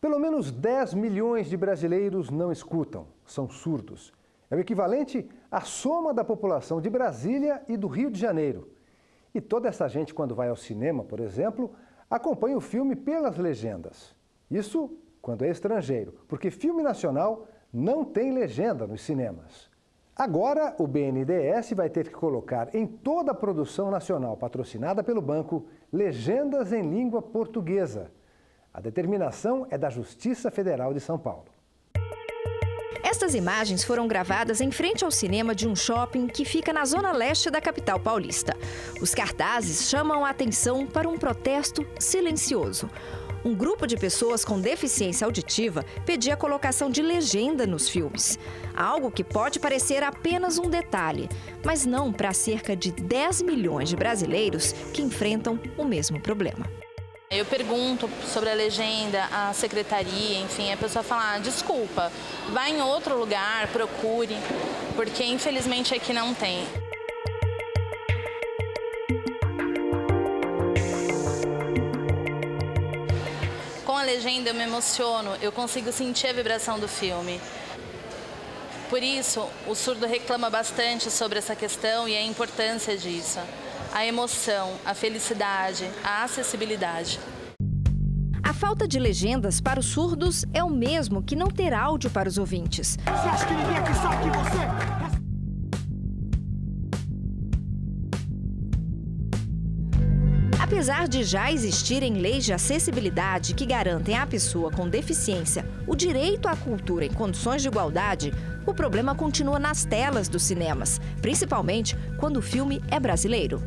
Pelo menos 10 milhões de brasileiros não escutam, são surdos. É o equivalente à soma da população de Brasília e do Rio de Janeiro. E toda essa gente, quando vai ao cinema, por exemplo, acompanha o filme pelas legendas. Isso quando é estrangeiro, porque filme nacional não tem legenda nos cinemas. Agora, o BNDES vai ter que colocar em toda a produção nacional patrocinada pelo banco legendas em língua portuguesa. A determinação é da Justiça Federal de São Paulo. Estas imagens foram gravadas em frente ao cinema de um shopping que fica na zona leste da capital paulista. Os cartazes chamam a atenção para um protesto silencioso. Um grupo de pessoas com deficiência auditiva pedia a colocação de legenda nos filmes. Algo que pode parecer apenas um detalhe, mas não para cerca de 10 milhões de brasileiros que enfrentam o mesmo problema. Eu pergunto sobre a legenda, a secretaria, enfim, a pessoa fala, desculpa, vá em outro lugar, procure, porque infelizmente aqui não tem. Com a legenda eu me emociono, eu consigo sentir a vibração do filme. Por isso, o surdo reclama bastante sobre essa questão e a importância disso. A emoção, a felicidade, a acessibilidade. A falta de legendas para os surdos é o mesmo que não ter áudio para os ouvintes. Você acha que ninguém aqui sabe que você... Apesar de já existirem leis de acessibilidade que garantem à pessoa com deficiência o direito à cultura em condições de igualdade, o problema continua nas telas dos cinemas, principalmente quando o filme é brasileiro.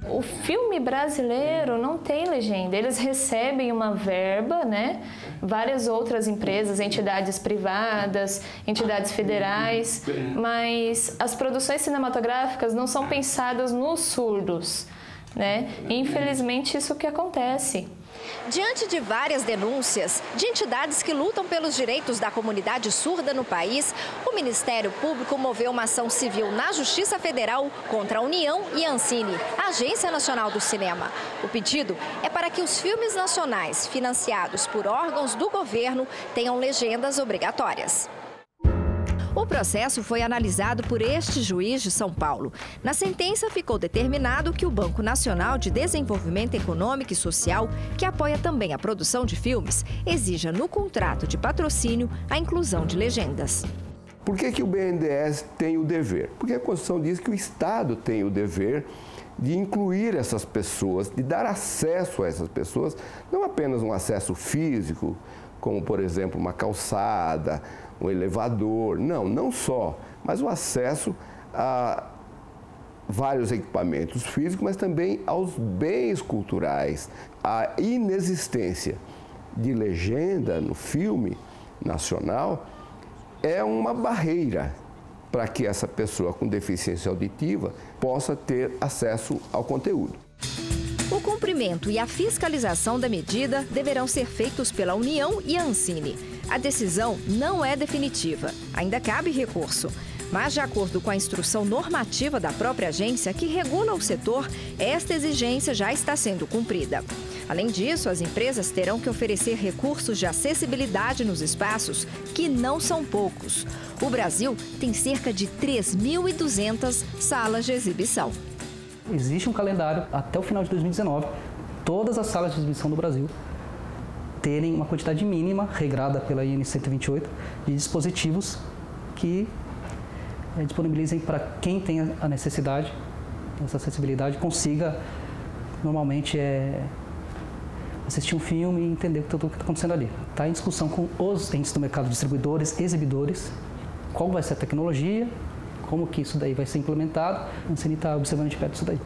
O filme brasileiro não tem legenda, eles recebem uma verba, né? Várias outras empresas, entidades privadas, entidades federais, mas as produções cinematográficas não são pensadas nos surdos, né? Infelizmente, isso que acontece. Diante de várias denúncias de entidades que lutam pelos direitos da comunidade surda no país, o Ministério Público moveu uma ação civil na Justiça Federal contra a União e a Ancine, a Agência Nacional do Cinema. O pedido é para que os filmes nacionais financiados por órgãos do governo tenham legendas obrigatórias. O processo foi analisado por este juiz de São Paulo. Na sentença, ficou determinado que o Banco Nacional de Desenvolvimento Econômico e Social, que apoia também a produção de filmes, exija no contrato de patrocínio a inclusão de legendas. Por que o BNDES tem o dever? Porque a Constituição diz que o Estado tem o dever de incluir essas pessoas, de dar acesso a essas pessoas, não apenas um acesso físico, como, por exemplo, uma calçada, um elevador, não só, mas o acesso a vários equipamentos físicos, mas também aos bens culturais. A inexistência de legenda no filme nacional é uma barreira para que essa pessoa com deficiência auditiva possa ter acesso ao conteúdo. O cumprimento e a fiscalização da medida deverão ser feitos pela União e a Ancine. A decisão não é definitiva, ainda cabe recurso. Mas, de acordo com a instrução normativa da própria agência que regula o setor, esta exigência já está sendo cumprida. Além disso, as empresas terão que oferecer recursos de acessibilidade nos espaços, que não são poucos. O Brasil tem cerca de 3.200 salas de exibição. Existe um calendário até o final de 2019, todas as salas de exibição do Brasil terem uma quantidade mínima, regrada pela IN 128, de dispositivos que disponibilizem para quem tem a necessidade, essa acessibilidade, consiga normalmente assistir um filme e entender tudo o que está acontecendo ali. Está em discussão com os entes do mercado, distribuidores, exibidores, qual vai ser a tecnologia, como que isso daí vai ser implementado. A Ancine está observando de perto isso daí.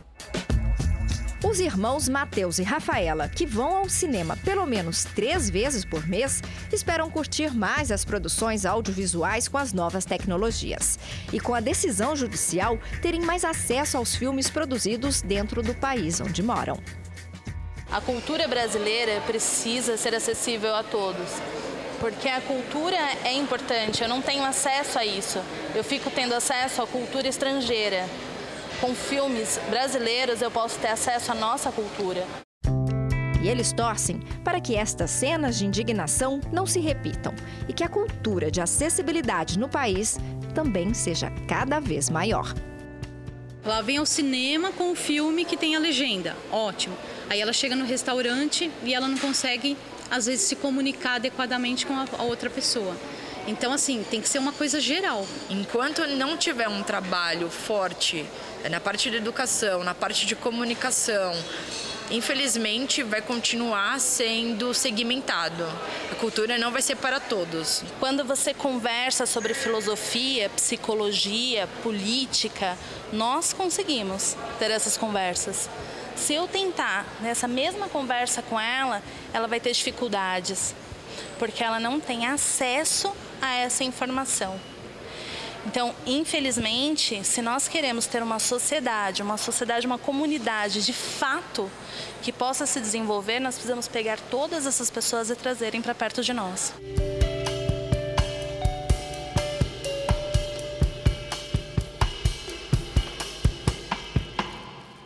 Os irmãos Matheus e Rafaela, que vão ao cinema pelo menos 3 vezes por mês, esperam curtir mais as produções audiovisuais com as novas tecnologias. E com a decisão judicial, terem mais acesso aos filmes produzidos dentro do país onde moram. A cultura brasileira precisa ser acessível a todos. Porque a cultura é importante, eu não tenho acesso a isso. Eu fico tendo acesso à cultura estrangeira. Com filmes brasileiros eu posso ter acesso à nossa cultura. E eles torcem para que estas cenas de indignação não se repitam e que a cultura de acessibilidade no país também seja cada vez maior. Ela vem ao cinema com o filme que tem a legenda, ótimo. Aí ela chega no restaurante e ela não consegue, às vezes, se comunicar adequadamente com a outra pessoa. Então, assim, tem que ser uma coisa geral. Enquanto não tiver um trabalho forte na parte de educação, na parte de comunicação, infelizmente vai continuar sendo segmentado. A cultura não vai ser para todos. Quando você conversa sobre filosofia, psicologia, política, nós conseguimos ter essas conversas. Se eu tentar nessa mesma conversa com ela, ela vai ter dificuldades, porque ela não tem acesso a essa informação. Então, infelizmente, se nós queremos ter uma sociedade, uma comunidade de fato que possa se desenvolver, nós precisamos pegar todas essas pessoas e trazerem para perto de nós.